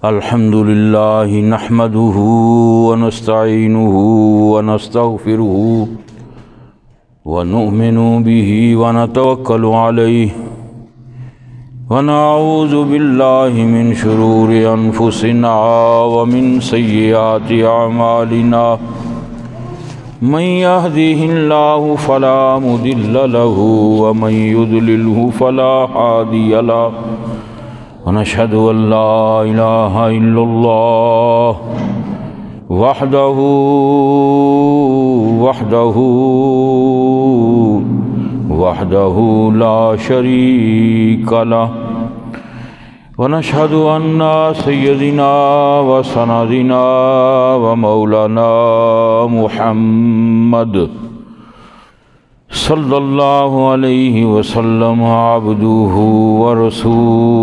الحمد لله نحمده ونستعينه ونستغفره ونؤمن به ونتوكل عليه ونعوذ بالله من شرور أنفسنا ومن سيئات أعمالنا من يهده الله فلا مضل له ومن يضلله فلا هادي له ونشهد أن لا إله إلا الله وحده لا شريك له ونشهد أن سيدنا وسندنا ومولانا محمد صلی اللہ علیہ وسلم عبدہ ورسول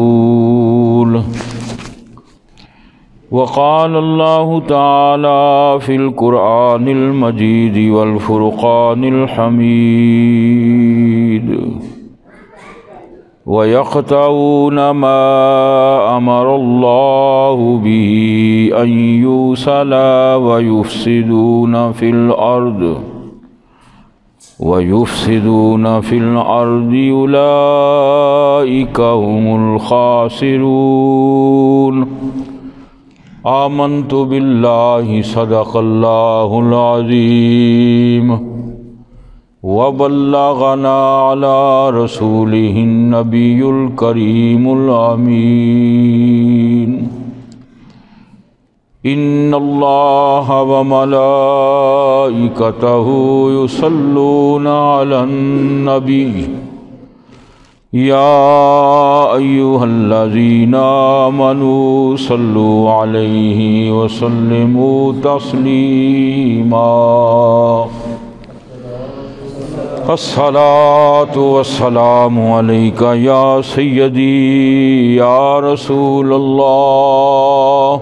وقال اللہ تعالی فی القرآن المجید والفرقان الحمید وَيَقْطَعُونَ مَا أَمَرَ اللَّهُ بِهِ أَن يُوصَلَ وَيُفْسِدُونَ فِي الْأَرْضِ أُولَئِكَ هُمُ الْخَاسِرُونَ آمنت بِاللَّهِ صدق اللَّهُ الْعَظِيمُ وَبَلَّغَنَا عَلَى رَسُولِهِ النَّبِيُّ الْكَرِيمُ الْأَمِينُ إِنَّ اللَّهَ وَمَلَائِكَتَهُ يُصَلُّونَ عَلَى النَّبِيِّ يَا أَيُّهَا الَّذِينَ آمَنُوا صَلُّوا عَلَيْهِ وَسَلِّمُوا تَسْلِيمًا الصلاة والسلام عليك يا سيدي يا رسول الله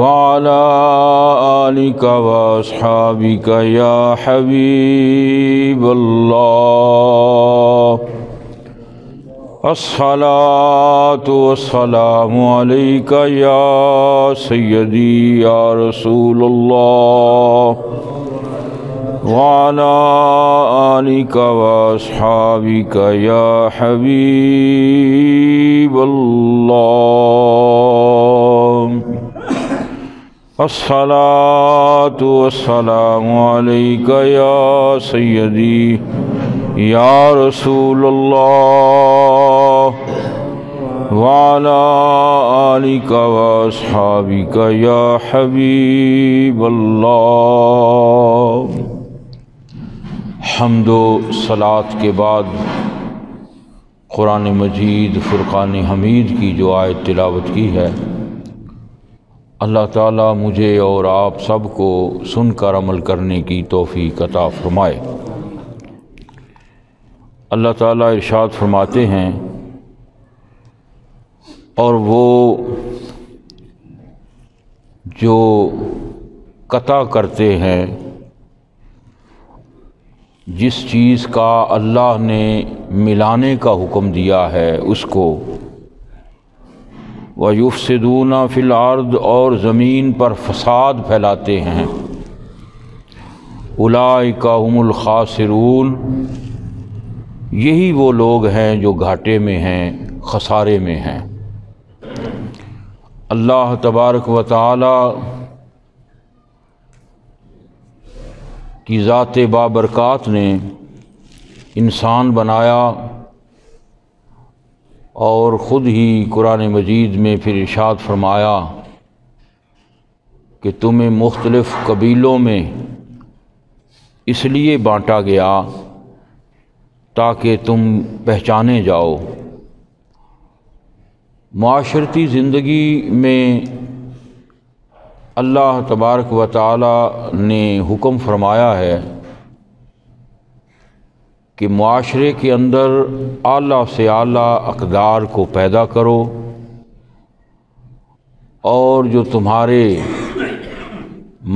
وعلى آلك وأصحابك يا حبيب الله الصلاة والسلام عليك يا سيدي يا رسول الله وعلى آلك وأصحابك يا حبيب الله الصلاة والسلام عليك يا سيدي يا رسول الله وعلى آلك وأصحابك يا حبيب الله حمد و صلاۃ کے بعد قرآن مجید فرقان حمید کی جو آیت تلاوت کی ہے، اللہ تعالیٰ مجھے اور آپ سب کو سن کر عمل کرنے کی توفیق عطا فرمائے۔ اللہ تعالیٰ ارشاد فرماتے ہیں، اور وہ جو قطع کرتے ہیں جس چیز کا اللہ نے ملانے کا حکم دیا ہے اس کو، وَيُفْسِدُونَ فِي الْأَرْضِ اور زمین پر فساد پھیلاتے ہیں، اولئک هم الخاسرون یہی وہ لوگ ہیں جو گھاٹے میں ہیں، خسارے میں ہیں۔ اللہ تبارک و تعالی کی ذات بابرکات نے انسان بنایا اور خود ہی قرآن مجید میں پھر ارشاد فرمایا کہ تمہیں مختلف قبیلوں میں اس لیے بانٹا گیا تاکہ تم پہچانے جاؤ۔ معاشرتی زندگی میں اللہ تبارک و تعالی نے حکم فرمایا ہے کہ معاشرے کے اندر اعلیٰ سے اعلیٰ اقدار کو پیدا کرو، اور جو تمہارے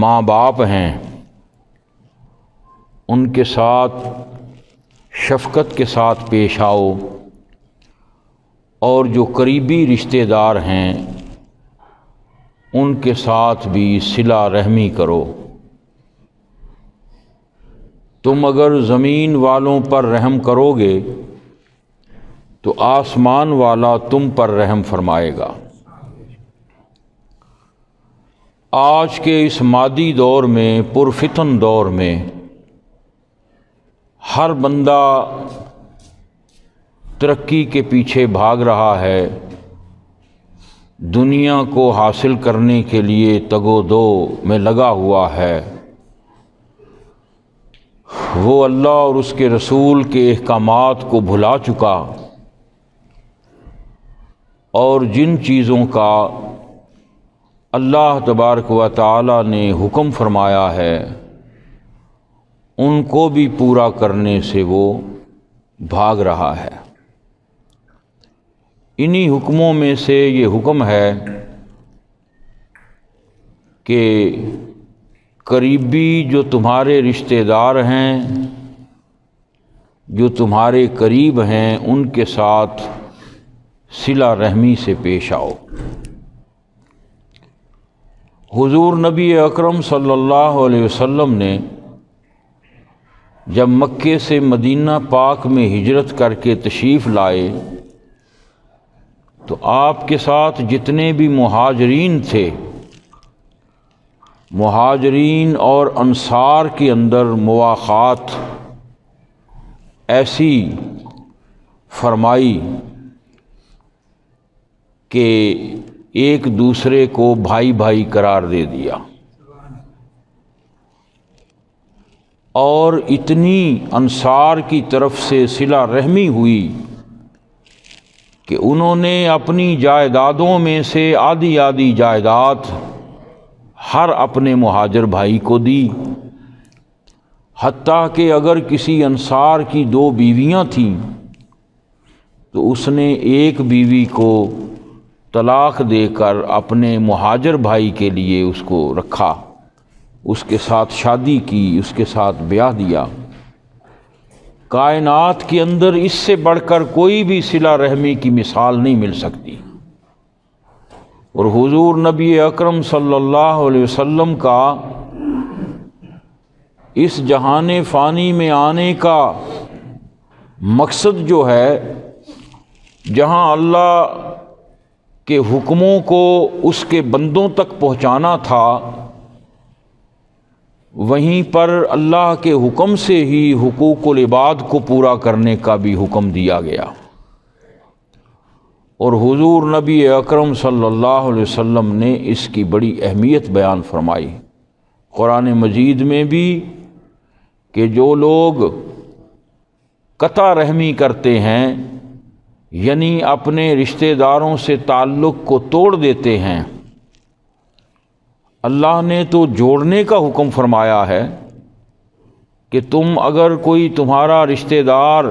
ماں باپ ہیں ان کے ساتھ شفقت کے ساتھ پیش آؤ، اور جو قریبی رشتہ دار ہیں ان کے ساتھ بھی صلہ رحمی کرو۔ تم اگر زمین والوں پر رحم کرو گے تو آسمان والا تم پر رحم فرمائے گا۔ آج کے اس مادی دور میں، پرفتن دور میں، ہر بندہ ترقی کے پیچھے بھاگ رہا ہے، دنیا کو حاصل کرنے کے لیے تگ و دو میں لگا ہوا ہے۔ وہ اللہ اور اس کے رسول کے احکامات کو بھلا چکا، اور جن چیزوں کا اللہ تبارک و تعالی نے حکم فرمایا ہے ان کو بھی پورا کرنے سے وہ بھاگ رہا ہے۔ انہی حکموں میں سے یہ حکم ہے کہ قریبی جو تمہارے رشتہ دار ہیں، جو تمہارے قریب ہیں، ان کے ساتھ صلہ رحمی سے پیش آؤ۔ حضور نبی اکرم صلی اللہ علیہ وسلم نے جب مکے سے مدینہ پاک میں ہجرت کر کے تشریف لائے تو آپ کے ساتھ جتنے بھی مہاجرین تھے، مہاجرین اور انصار کے اندر مواخات ایسی فرمائی کہ ایک دوسرے کو بھائی بھائی قرار دے دیا، اور اتنی انصار کی طرف سے صلہ رحمی ہوئی کہ انہوں نے اپنی جائیدادوں میں سے آدھی آدھی جائیداد ہر اپنے مہاجر بھائی کو دی، حتیٰ کہ اگر کسی انصار کی 2 بیویاں تھیں تو اس نے ایک بیوی کو طلاق دے کر اپنے مہاجر بھائی کے لیے اس کو رکھا، اس کے ساتھ شادی کی، اس کے ساتھ بیاہ دیا۔ کائنات کے اندر اس سے بڑھ کر کوئی بھی صلہ رحمی کی مثال نہیں مل سکتی، اور حضور نبی اکرم صلی اللہ علیہ وسلم کا اس جہان فانی میں آنے کا مقصد جو ہے، جہاں اللہ کے حکموں کو اس کے بندوں تک پہنچانا تھا، وہیں پر اللہ کے حکم سے ہی حقوق العباد کو پورا کرنے کا بھی حکم دیا گیا، اور حضور نبی اکرم صلی اللہ علیہ وسلم نے اس کی بڑی اہمیت بیان فرمائی قرآن مجید میں بھی، کہ جو لوگ قطع رحمی کرتے ہیں، یعنی اپنے رشتہ داروں سے تعلق کو توڑ دیتے ہیں، اللہ نے تو جوڑنے کا حکم فرمایا ہے کہ تم اگر کوئی تمہارا رشتہ دار،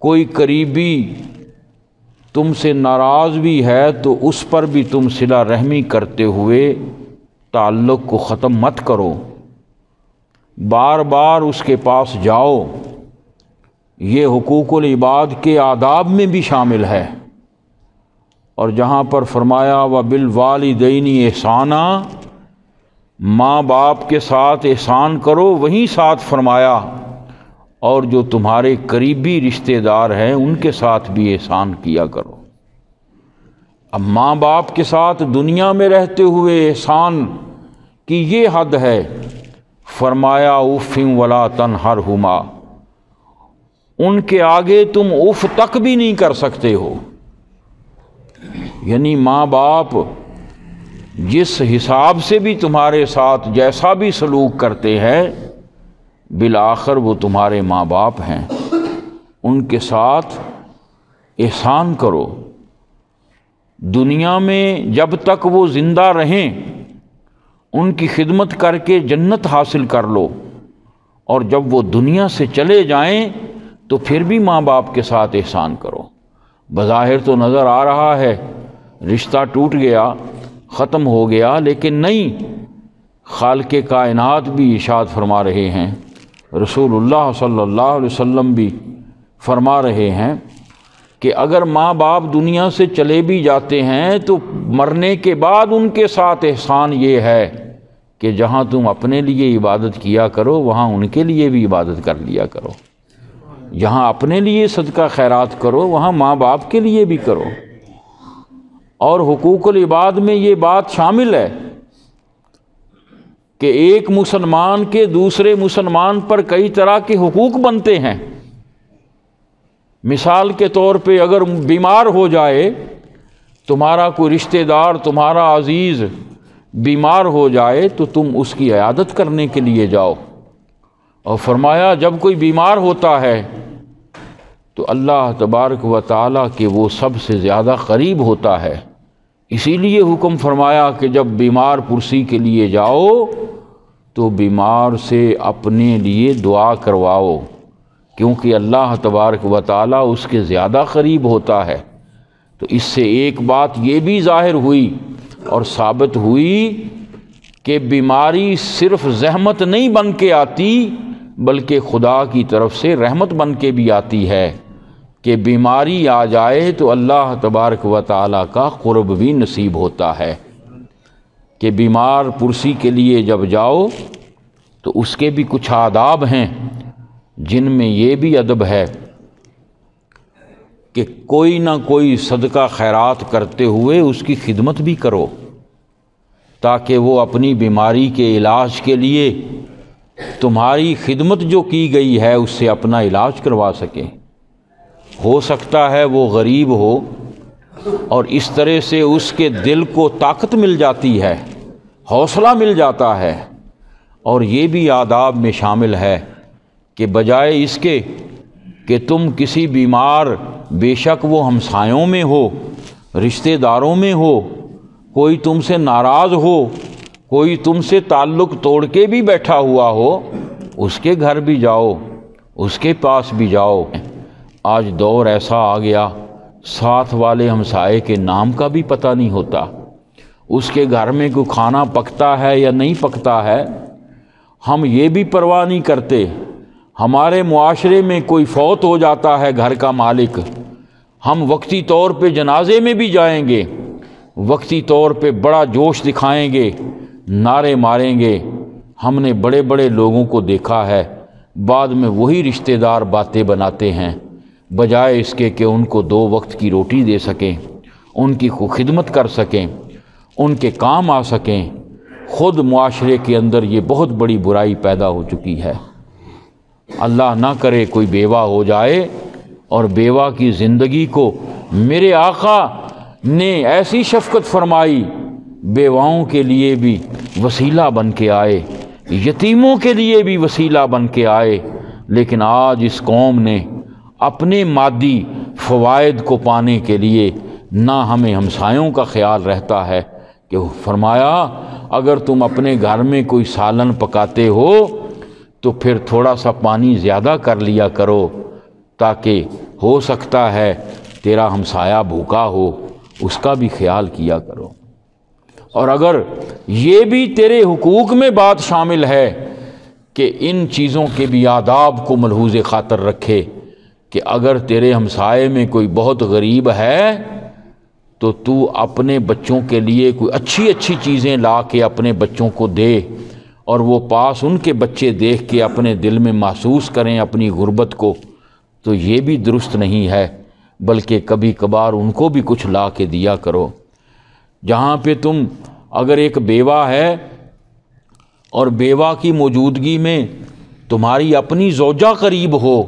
کوئی قریبی تم سے ناراض بھی ہے تو اس پر بھی تم صلہ رحمی کرتے ہوئے تعلق کو ختم مت کرو، بار بار اس کے پاس جاؤ۔ یہ حقوق العباد کے آداب میں بھی شامل ہے، اور جہاں پر فرمایا وَبِالْوَالِدَيْنِ احسانًا، ماں باپ کے ساتھ احسان کرو، وہیں ساتھ فرمایا اور جو تمہارے قریبی رشتہ دار ہیں ان کے ساتھ بھی احسان کیا کرو۔ اب ماں باپ کے ساتھ دنیا میں رہتے ہوئے احسان کی یہ حد ہے، فرمایا اف ولا تنہرہما، ان کے آگے تم اف تک بھی نہیں کر سکتے ہو۔ یعنی ماں باپ جس حساب سے بھی تمہارے ساتھ جیسا بھی سلوک کرتے ہیں، بالآخر وہ تمہارے ماں باپ ہیں، ان کے ساتھ احسان کرو۔ دنیا میں جب تک وہ زندہ رہیں ان کی خدمت کر کے جنت حاصل کر لو، اور جب وہ دنیا سے چلے جائیں تو پھر بھی ماں باپ کے ساتھ احسان کرو۔ بظاہر تو نظر آ رہا ہے رشتہ ٹوٹ گیا، ختم ہو گیا، لیکن نہیں، خالق کائنات بھی ارشاد فرما رہے ہیں، رسول اللہ صلی اللہ علیہ وسلم بھی فرما رہے ہیں کہ اگر ماں باپ دنیا سے چلے بھی جاتے ہیں تو مرنے کے بعد ان کے ساتھ احسان یہ ہے کہ جہاں تم اپنے لیے عبادت کیا کرو وہاں ان کے لیے بھی عبادت کر لیا کرو، جہاں اپنے لیے صدقہ خیرات کرو وہاں ماں باپ کے لیے بھی کرو۔ اور حقوق العباد میں یہ بات شامل ہے کہ ایک مسلمان کے دوسرے مسلمان پر کئی طرح کے حقوق بنتے ہیں۔ مثال کے طور پہ اگر بیمار ہو جائے، تمہارا کوئی رشتہ دار، تمہارا عزیز بیمار ہو جائے تو تم اس کی عیادت کرنے کے لیے جاؤ، اور فرمایا جب کوئی بیمار ہوتا ہے تو اللہ تبارک و تعالیٰ کے وہ سب سے زیادہ قریب ہوتا ہے، اسی لیے حکم فرمایا کہ جب بیمار پرسی کے لیے جاؤ تو بیمار سے اپنے لیے دعا کرواؤ، کیونکہ اللہ تبارک و تعالیٰ اس کے زیادہ قریب ہوتا ہے۔ تو اس سے ایک بات یہ بھی ظاہر ہوئی اور ثابت ہوئی کہ بیماری صرف زحمت نہیں بن کے آتی بلکہ خدا کی طرف سے رحمت بن کے بھی آتی ہے، کہ بیماری آ جائے تو اللہ تبارک و تعالیٰ کا قرب بھی نصیب ہوتا ہے، کہ بیمار پرسی کے لیے جب جاؤ تو اس کے بھی کچھ آداب ہیں، جن میں یہ بھی ادب ہے کہ کوئی نہ کوئی صدقہ خیرات کرتے ہوئے اس کی خدمت بھی کرو، تاکہ وہ اپنی بیماری کے علاج کے لیے تمہاری خدمت جو کی گئی ہے اس سے اپنا علاج کروا سکیں۔ ہو سکتا ہے وہ غریب ہو اور اس طرح سے اس کے دل کو طاقت مل جاتی ہے، حوصلہ مل جاتا ہے۔ اور یہ بھی آداب میں شامل ہے کہ بجائے اس کے کہ تم کسی بیمار، بے شک وہ ہمسایوں میں ہو، رشتہ داروں میں ہو، کوئی تم سے ناراض ہو، کوئی تم سے تعلق توڑ کے بھی بیٹھا ہوا ہو، اس کے گھر بھی جاؤ، اس کے پاس بھی جاؤ۔ آج دور ایسا آ گیا ساتھ والے ہمسائے کے نام کا بھی پتہ نہیں ہوتا، اس کے گھر میں کوئی کھانا پکتا ہے یا نہیں پکتا ہے ہم یہ بھی پرواہ نہیں کرتے۔ ہمارے معاشرے میں کوئی فوت ہو جاتا ہے گھر کا مالک، ہم وقتی طور پہ جنازے میں بھی جائیں گے، وقتی طور پہ بڑا جوش دکھائیں گے، نعرے ماریں گے۔ ہم نے بڑے بڑے لوگوں کو دیکھا ہے بعد میں وہی رشتہ دار باتیں بناتے ہیں، بجائے اس کے کہ ان کو 2 وقت کی روٹی دے سکیں، ان کی خدمت کر سکیں، ان کے کام آ سکیں۔ خود معاشرے کے اندر یہ بہت بڑی برائی پیدا ہو چکی ہے۔ اللہ نہ کرے کوئی بیوہ ہو جائے اور بیوہ کی زندگی کو میرے آقا نے ایسی شفقت فرمائی، بیواؤں کے لیے بھی وسیلہ بن کے آئے، یتیموں کے لیے بھی وسیلہ بن کے آئے، لیکن آج اس قوم نے اپنے مادی فوائد کو پانے کے لیے نہ ہمیں ہمسایوں کا خیال رہتا ہے، کہ فرمایا اگر تم اپنے گھر میں کوئی سالن پکاتے ہو تو پھر تھوڑا سا پانی زیادہ کر لیا کرو، تاکہ ہو سکتا ہے تیرا ہمسایہ بھوکا ہو، اس کا بھی خیال کیا کرو۔ اور اگر یہ بھی تیرے حقوق میں بات شامل ہے کہ ان چیزوں کے بھی آداب کو ملحوظ خاطر رکھے، کہ اگر تیرے ہمسائے میں کوئی بہت غریب ہے تو تو اپنے بچوں کے لیے کوئی اچھی اچھی چیزیں لا کے اپنے بچوں کو دے، اور وہ پاس ان کے بچے دیکھ کے اپنے دل میں محسوس کریں اپنی غربت کو، تو یہ بھی درست نہیں ہے، بلکہ کبھی کبھار ان کو بھی کچھ لا کے دیا کرو۔ جہاں پہ تم اگر ایک بیوہ ہے اور بیوہ کی موجودگی میں تمہاری اپنی زوجہ قریب ہو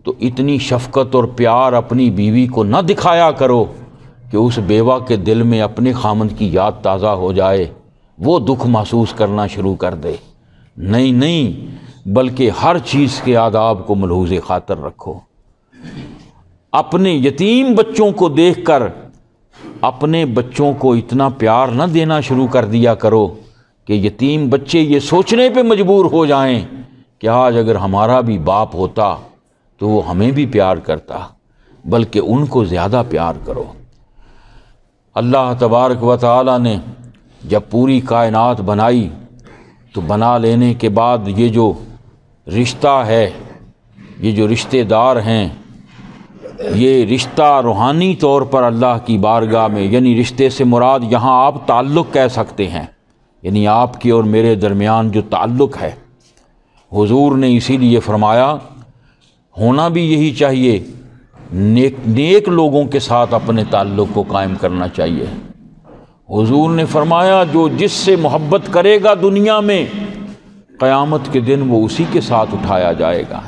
تو اتنی شفقت اور پیار اپنی بیوی کو نہ دکھایا کرو کہ اس بیوہ کے دل میں اپنے خامند کی یاد تازہ ہو جائے، وہ دکھ محسوس کرنا شروع کر دے۔ نہیں، بلکہ ہر چیز کے آداب کو ملحوظ خاطر رکھو۔ اپنے یتیم بچوں کو دیکھ کر اپنے بچوں کو اتنا پیار نہ دینا شروع کر دیا کرو کہ یتیم بچے یہ سوچنے پہ مجبور ہو جائیں کہ آج اگر ہمارا بھی باپ ہوتا تو وہ ہمیں بھی پیار کرتا، بلکہ ان کو زیادہ پیار کرو۔ اللہ تبارک و تعالی نے جب پوری کائنات بنائی تو بنا لینے کے بعد یہ جو رشتہ ہے، یہ جو رشتہ دار ہیں، یہ رشتہ روحانی طور پر اللہ کی بارگاہ میں، یعنی رشتے سے مراد یہاں آپ تعلق کہہ سکتے ہیں، یعنی آپ کے اور میرے درمیان جو تعلق ہے، حضور نے اسی لیے فرمایا ہونا بھی یہی چاہیے، نیک لوگوں کے ساتھ اپنے تعلق کو قائم کرنا چاہیے۔ حضور نے فرمایا جو جس سے محبت کرے گا دنیا میں، قیامت کے دن وہ اسی کے ساتھ اٹھایا جائے گا۔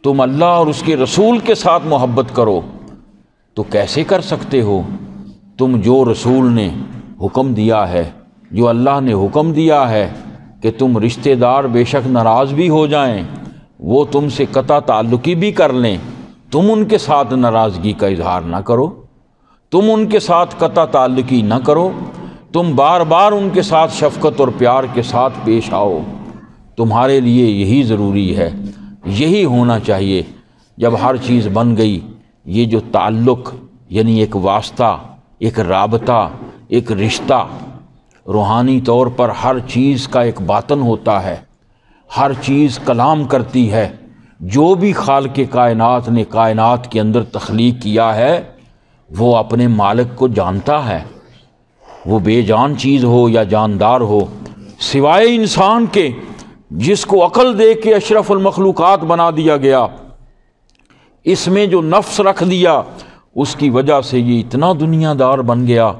تم اللہ اور اس کے رسول کے ساتھ محبت کرو تو کیسے کر سکتے ہو؟ تم جو رسول نے حکم دیا ہے، جو اللہ نے حکم دیا ہے کہ تم رشتہ دار بے شک ناراض بھی ہو جائیں، وہ تم سے قطع تعلقی بھی کر لیں، تم ان کے ساتھ ناراضگی کا اظہار نہ کرو، تم ان کے ساتھ قطع تعلقی نہ کرو، تم بار بار ان کے ساتھ شفقت اور پیار کے ساتھ پیش آؤ۔ تمہارے لیے یہی ضروری ہے، یہی ہونا چاہیے۔ جب ہر چیز بن گئی، یہ جو تعلق یعنی ایک واسطہ، ایک رابطہ، ایک رشتہ، روحانی طور پر ہر چیز کا ایک باطن ہوتا ہے، ہر چیز کلام کرتی ہے۔ جو بھی خالق کائنات نے کائنات کے اندر تخلیق کیا ہے وہ اپنے مالک کو جانتا ہے، وہ بے جان چیز ہو یا جاندار ہو، سوائے انسان کے جس کو عقل دے کے اشرف المخلوقات بنا دیا گیا، اس میں جو نفس رکھ دیا، اس کی وجہ سے یہ اتنا دنیا دار بن گیا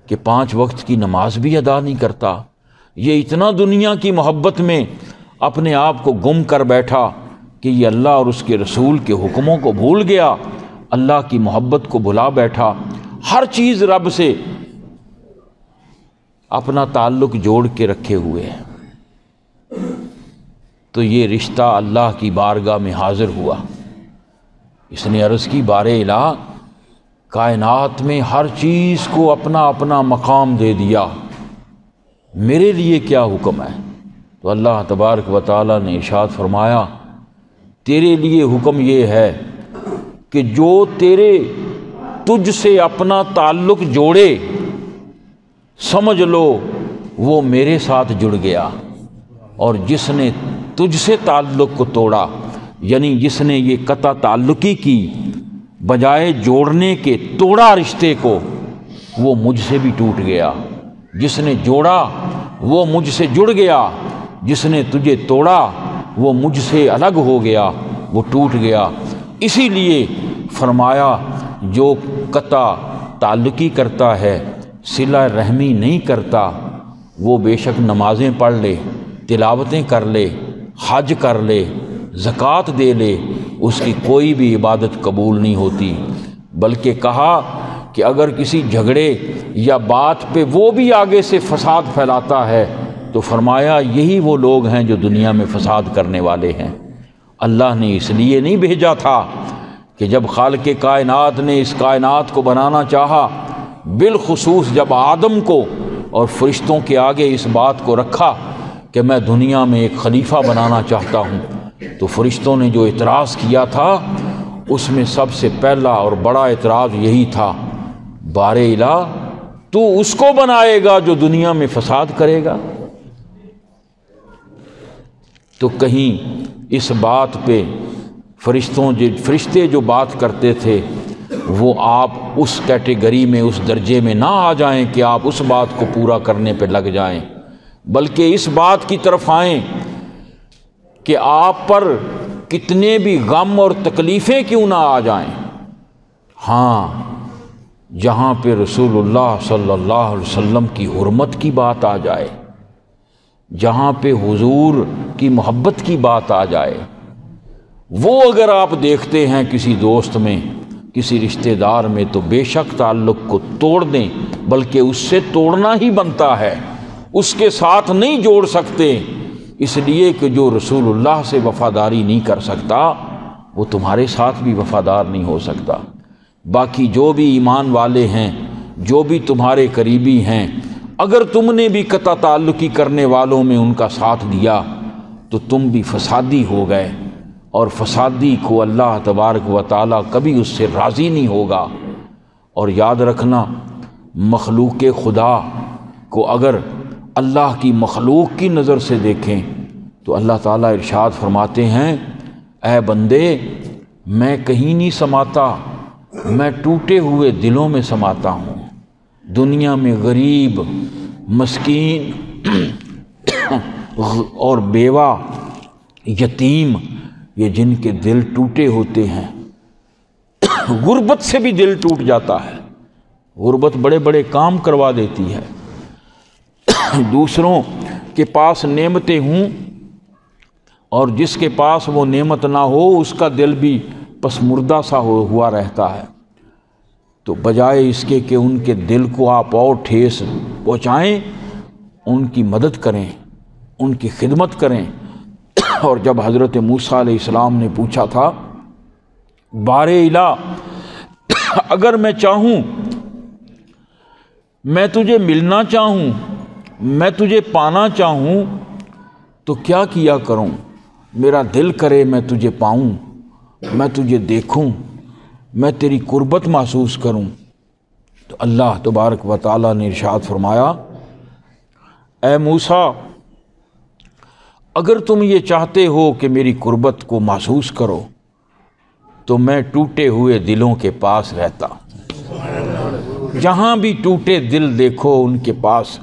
کہ 5 وقت کی نماز بھی ادا نہیں کرتا۔ یہ اتنا دنیا کی محبت میں اپنے آپ کو گم کر بیٹھا کہ یہ اللہ اور اس کے رسول کے حکموں کو بھول گیا، اللہ کی محبت کو بھلا بیٹھا، ہر چیز رب سے اپنا تعلق جوڑ کے رکھے ہوئے ہے۔ تو یہ رشتہ اللہ کی بارگاہ میں حاضر ہوا۔ اس نے عرض کی بار الہ، کائنات میں ہر چیز کو اپنا اپنا مقام دے دیا، میرے لیے کیا حکم ہے؟ تو اللہ تبارک و تعالیٰ نے ارشاد فرمایا تیرے لیے حکم یہ ہے کہ جو تجھ سے اپنا تعلق جوڑے، سمجھ لو وہ میرے ساتھ جڑ گیا، اور جس نے تجھ سے تعلق کو توڑا، یعنی جس نے یہ قطع تعلقی کی، بجائے جوڑنے کے توڑا رشتے کو، وہ مجھ سے بھی ٹوٹ گیا۔ جس نے جوڑا وہ مجھ سے جڑ گیا، جس نے تجھے توڑا وہ مجھ سے الگ ہو گیا، وہ ٹوٹ گیا۔ اسی لیے فرمایا جو قطع تعلقی کرتا ہے، صلہ رحمی نہیں کرتا، وہ بے شک نمازیں پڑھ لے، تلاوتیں کر لے، حج کر لے، زکوٰۃ دے لے، اس کی کوئی بھی عبادت قبول نہیں ہوتی۔ بلکہ کہا کہ اگر کسی جھگڑے یا بات پہ وہ بھی آگے سے فساد پھیلاتا ہے تو فرمایا یہی وہ لوگ ہیں جو دنیا میں فساد کرنے والے ہیں۔ اللہ نے اس لیے نہیں بھیجا تھا کہ جب خالق کائنات نے اس کائنات کو بنانا چاہا، بالخصوص جب آدم کو اور فرشتوں کے آگے اس بات کو رکھا کہ میں دنیا میں ایک خلیفہ بنانا چاہتا ہوں، تو فرشتوں نے جو اعتراض کیا تھا اس میں سب سے پہلا اور بڑا اعتراض یہی تھا، بار الہ تو اس کو بنائے گا جو دنیا میں فساد کرے گا؟ تو کہیں اس بات پہ فرشتے جو بات کرتے تھے وہ آپ اس کیٹیگری میں، اس درجے میں نہ آ جائیں کہ آپ اس بات کو پورا کرنے پہ لگ جائیں، بلکہ اس بات کی طرف آئیں کہ آپ پر کتنے بھی غم اور تکلیفیں کیوں نہ آ جائیں، ہاں جہاں پہ رسول اللہ صلی اللہ علیہ وسلم کی حرمت کی بات آ جائے، جہاں پہ حضور کی محبت کی بات آ جائے، وہ اگر آپ دیکھتے ہیں کسی دوست میں، کسی رشتہ دار میں، تو بے شک تعلق کو توڑ دیں، بلکہ اس سے توڑنا ہی بنتا ہے، اس کے ساتھ نہیں جوڑ سکتے، اس لیے کہ جو رسول اللہ سے وفاداری نہیں کر سکتا وہ تمہارے ساتھ بھی وفادار نہیں ہو سکتا۔ باقی جو بھی ایمان والے ہیں، جو بھی تمہارے قریبی ہیں، اگر تم نے بھی قطع تعلقی کرنے والوں میں ان کا ساتھ دیا تو تم بھی فسادی ہو گئے، اور فسادی کو اللہ تبارک و تعالیٰ کبھی اس سے راضی نہیں ہوگا۔ اور یاد رکھنا، مخلوق خدا کو اگر اللہ کی مخلوق کی نظر سے دیکھیں تو اللہ تعالیٰ ارشاد فرماتے ہیں اے بندے میں کہیں نہیں سماتا، میں ٹوٹے ہوئے دلوں میں سماتا ہوں۔ دنیا میں غریب، مسکین اور بیوہ، یتیم، یہ جن کے دل ٹوٹے ہوتے ہیں، غربت سے بھی دل ٹوٹ جاتا ہے۔ غربت بڑے بڑے کام کروا دیتی ہے۔ دوسروں کے پاس نعمتیں ہوں اور جس کے پاس وہ نعمت نہ ہو اس کا دل بھی پسمردہ سا ہوا رہتا ہے۔ تو بجائے اس کے کہ ان کے دل کو آپ اور ٹھیس پہنچائیں، ان کی مدد کریں، ان کی خدمت کریں۔ اور جب حضرت موسیٰ علیہ السلام نے پوچھا تھا، بار الہ اگر میں چاہوں، میں تجھے ملنا چاہوں، میں تجھے پانا چاہوں تو کیا کیا کروں؟ میرا دل کرے میں تجھے پاؤں، میں تجھے دیکھوں، میں تیری قربت محسوس کروں۔ تو اللہ تبارک و تعالیٰ نے ارشاد فرمایا، اے موسیٰ اگر تم یہ چاہتے ہو کہ میری قربت کو محسوس کرو تو میں ٹوٹے ہوئے دلوں کے پاس رہتا۔ جہاں بھی ٹوٹے دل دیکھو ان کے پاس۔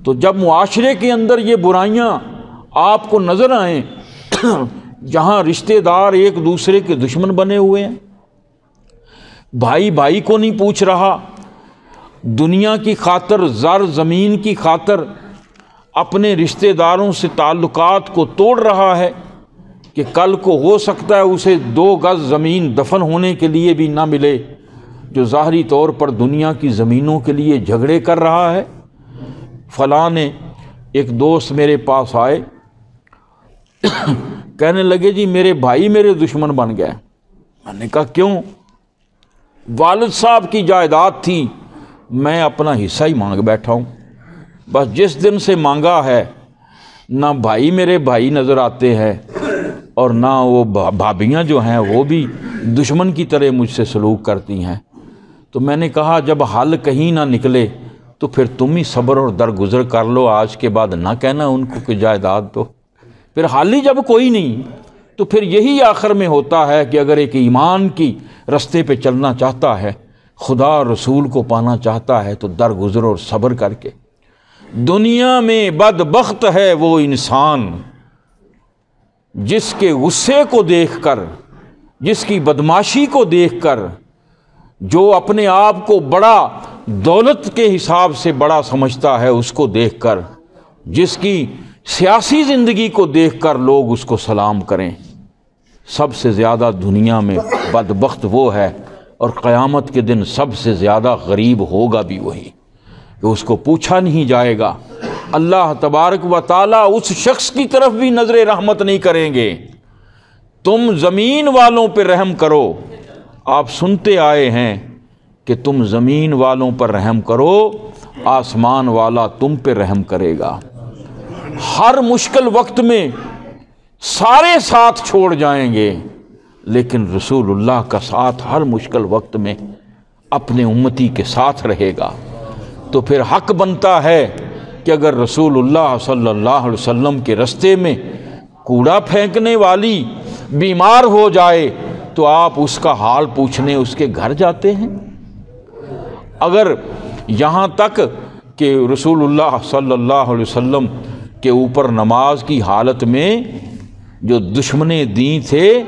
تو جب معاشرے کے اندر یہ برائیاں آپ کو نظر آئیں، جہاں رشتہ دار ایک دوسرے کے دشمن بنے ہوئے ہیں، بھائی بھائی کو نہیں پوچھ رہا، دنیا کی خاطر، زر زمین کی خاطر اپنے رشتہ داروں سے تعلقات کو توڑ رہا ہے کہ کل کو ہو سکتا ہے اسے 2 گز زمین دفن ہونے کے لیے بھی نہ ملے، جو ظاہری طور پر دنیا کی زمینوں کے لیے جھگڑے کر رہا ہے۔ فلاں نے ایک دوست میرے پاس آئے، کہنے لگے جی میرے بھائی میرے دشمن بن گئے۔ میں نے کہا کیوں؟ والد صاحب کی جائیداد تھی، میں اپنا حصہ ہی مانگ بیٹھا ہوں، بس جس دن سے مانگا ہے نہ بھائی میرے بھائی نظر آتے ہیں اور نہ وہ بھابیاں جو ہیں وہ بھی دشمن کی طرح مجھ سے سلوک کرتی ہیں۔ تو میں نے کہا جب حل کہیں نہ نکلے تو پھر تم ہی صبر اور درگزر کر لو، آج کے بعد نہ کہنا ان کو کہ جائیداد تو پھر حل ہی جب کوئی نہیں تو پھر یہی آخر میں ہوتا ہے کہ اگر ایک ایمان کی رستے پہ چلنا چاہتا ہے، خدا اور رسول کو پانا چاہتا ہے تو درگزر اور صبر کر کے۔ دنیا میں بدبخت ہے وہ انسان جس کے غصے کو دیکھ کر، جس کی بدماشی کو دیکھ کر، جو اپنے آپ کو بڑا دولت کے حساب سے بڑا سمجھتا ہے اس کو دیکھ کر، جس کی سیاسی زندگی کو دیکھ کر لوگ اس کو سلام کریں۔ سب سے زیادہ دنیا میں بدبخت وہ ہے، اور قیامت کے دن سب سے زیادہ غریب ہوگا بھی وہی، کہ اس کو پوچھا نہیں جائے گا۔ اللہ تبارک و تعالیٰ اس شخص کی طرف بھی نظر رحمت نہیں کریں گے۔ تم زمین والوں پہ رحم کرو، آپ سنتے آئے ہیں کہ تم زمین والوں پر رحم کرو، آسمان والا تم پہ رحم کرے گا۔ ہر مشکل وقت میں سارے ساتھ چھوڑ جائیں گے، لیکن رسول اللہ کا ساتھ ہر مشکل وقت میں اپنے امتی کے ساتھ رہے گا۔ تو پھر حق بنتا ہے کہ اگر رسول اللہ صلی اللہ علیہ وسلم کے رستے میں کوڑا پھینکنے والی بیمار ہو جائے تو آپ اس کا حال پوچھنے اس کے گھر جاتے ہیں؟ اگر یہاں تک کہ رسول اللہ صلی اللہ علیہ وسلم کے اوپر نماز کی حالت میں جو دشمن دین تھے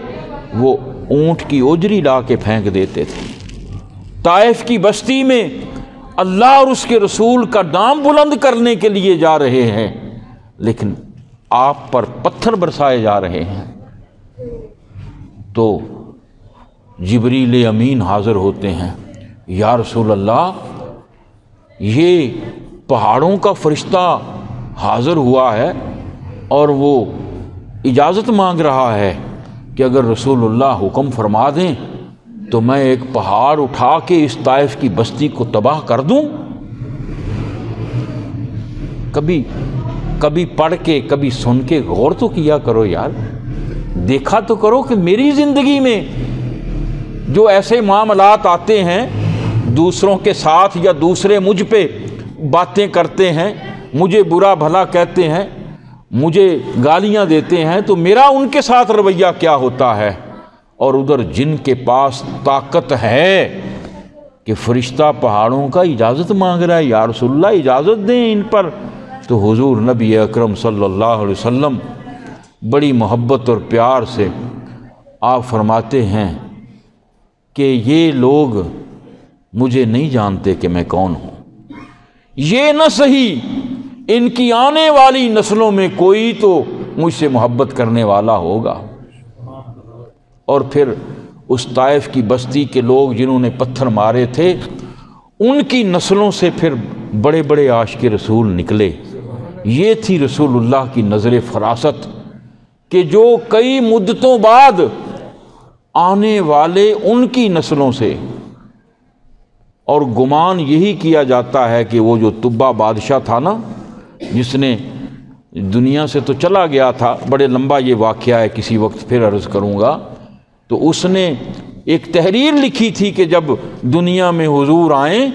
وہ اونٹ کی اوجری لا کے پھینک دیتے تھے۔ طائف کی بستی میں اللہ اور اس کے رسول کا نام بلند کرنے کے لیے جا رہے ہیں، لیکن آپ پر پتھر برسائے جا رہے ہیں۔ تو جبریل امین حاضر ہوتے ہیں، یا رسول اللہ یہ پہاڑوں کا فرشتہ حاضر ہوا ہے اور وہ اجازت مانگ رہا ہے کہ اگر رسول اللہ حکم فرما دیں تو میں ایک پہاڑ اٹھا کے اس طائف کی بستی کو تباہ کر دوں۔ کبھی پڑھ کے کبھی سن کے غور تو کیا کرو یار، دیکھا تو کرو کہ میری زندگی میں جو ایسے معاملات آتے ہیں دوسروں کے ساتھ، یا دوسرے مجھ پہ باتیں کرتے ہیں، مجھے برا بھلا کہتے ہیں، مجھے گالیاں دیتے ہیں، تو میرا ان کے ساتھ رویہ کیا ہوتا ہے۔ اور ادھر جن کے پاس طاقت ہے کہ فرشتہ پہاڑوں کا اجازت مانگ رہا ہے، یا رسول اللہ اجازت دیں ان پر، تو حضور نبی اکرم صلی اللہ علیہ وسلم بڑی محبت اور پیار سے آپ فرماتے ہیں کہ یہ لوگ مجھے نہیں جانتے کہ میں کون ہوں، یہ نہ صحیح ان کی آنے والی نسلوں میں کوئی تو مجھ سے محبت کرنے والا ہوگا۔ اور پھر اس طائف کی بستی کے لوگ جنہوں نے پتھر مارے تھے، ان کی نسلوں سے پھر بڑے بڑے عاشق رسول نکلے۔ یہ تھی رسول اللہ کی نظر فراست کہ جو کئی مدتوں بعد آنے والے ان کی نسلوں سے، اور گمان یہی کیا جاتا ہے کہ وہ جو تبا بادشاہ تھا نا، جس نے دنیا سے تو چلا گیا تھا، بڑے لمبا یہ واقعہ ہے، کسی وقت پھر عرض کروں گا، تو اس نے ایک تحریر لکھی تھی کہ جب دنیا میں حضور آئیں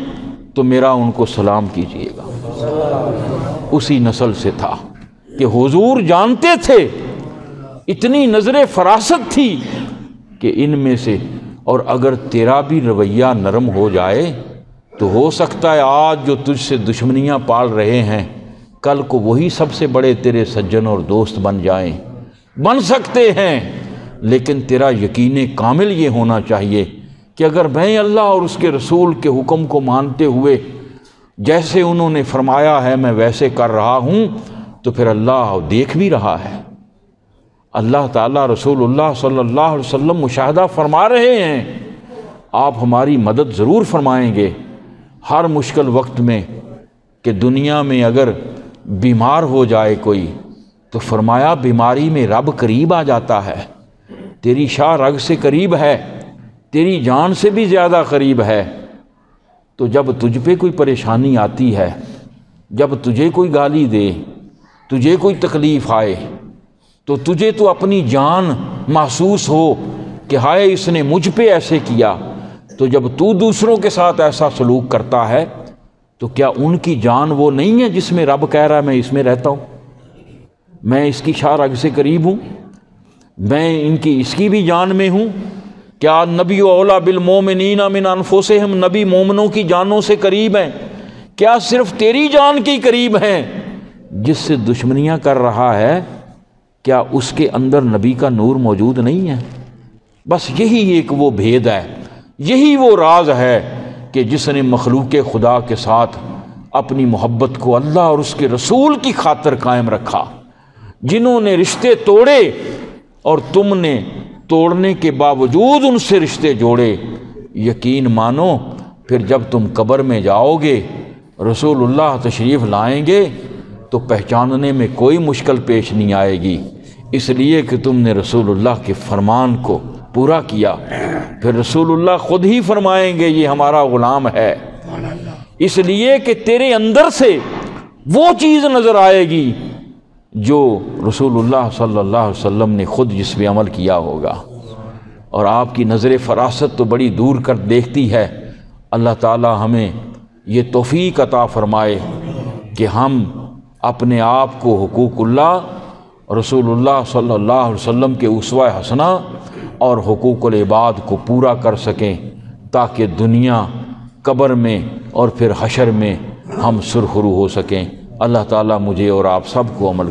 تو میرا ان کو سلام کیجیے گا۔ اسی نسل سے تھا کہ حضور جانتے تھے، اتنی نظر فراست تھی کہ ان میں سے، اور اگر تیرا بھی رویہ نرم ہو جائے تو ہو سکتا ہے آج جو تجھ سے دشمنیاں پال رہے ہیں کل کو وہی سب سے بڑے تیرے سجن اور دوست بن جائیں، بن سکتے ہیں، لیکن تیرا یقین کامل یہ ہونا چاہیے کہ اگر میں اللہ اور اس کے رسول کے حکم کو مانتے ہوئے جیسے انہوں نے فرمایا ہے میں ویسے کر رہا ہوں، تو پھر اللہ دیکھ بھی رہا ہے، اللہ تعالیٰ رسول اللہ صلی اللہ علیہ وسلم مشاہدہ فرما رہے ہیں، آپ ہماری مدد ضرور فرمائیں گے ہر مشکل وقت میں، کہ دنیا میں اگر بیمار ہو جائے کوئی تو فرمایا بیماری میں رب قریب آ جاتا ہے، تیری شاہ رگ سے قریب ہے، تیری جان سے بھی زیادہ قریب ہے۔ تو جب تجھ پہ کوئی پریشانی آتی ہے، جب تجھے کوئی گالی دے، تجھے کوئی تکلیف آئے، تو تجھے تو اپنی جان محسوس ہو کہ ہائے اس نے مجھ پہ ایسے کیا، تو جب تو دوسروں کے ساتھ ایسا سلوک کرتا ہے تو کیا ان کی جان وہ نہیں ہے جس میں رب کہہ رہا ہے میں اس میں رہتا ہوں، میں اس کی شاہ رگ سے قریب ہوں، میں ان کی اس کی بھی جان میں ہوں؟ کیا نبی اولا بالمومنین من انفسہم، نبی مومنوں کی جانوں سے قریب ہیں؟ کیا صرف تیری جان کی قریب ہیں؟ جس سے دشمنیاں کر رہا ہے کیا اس کے اندر نبی کا نور موجود نہیں ہے؟ بس یہی ایک وہ بھید ہے، یہی وہ راز ہے کہ جس نے مخلوق خدا کے ساتھ اپنی محبت کو اللہ اور اس کے رسول کی خاطر قائم رکھا، جنہوں نے رشتے توڑے اور تم نے توڑنے کے باوجود ان سے رشتے جوڑے، یقین مانو پھر جب تم قبر میں جاؤ گے رسول اللہ تشریف لائیں گے تو پہچاننے میں کوئی مشکل پیش نہیں آئے گی، اس لیے کہ تم نے رسول اللہ کے فرمان کو پورا کیا۔ پھر رسول اللہ خود ہی فرمائیں گے یہ ہمارا غلام ہے، اس لیے کہ تیرے اندر سے وہ چیز نظر آئے گی جو رسول اللہ صلی اللہ علیہ وسلم نے خود جس پہ عمل کیا ہوگا۔ اور آپ کی نظر فراست تو بڑی دور کر دیکھتی ہے، اللہ تعالی ہمیں یہ توفیق عطا فرمائے کہ ہم اپنے آپ کو حقوق اللہ، رسول اللہ صلی اللہ علیہ وسلم کے اسوہ حسنہ اور حقوق العباد کو پورا کر سکیں، تاکہ دنیا، قبر میں اور پھر حشر میں ہم سرخرو ہو سکیں۔ اللہ تعالیٰ مجھے اور آپ سب کو عمل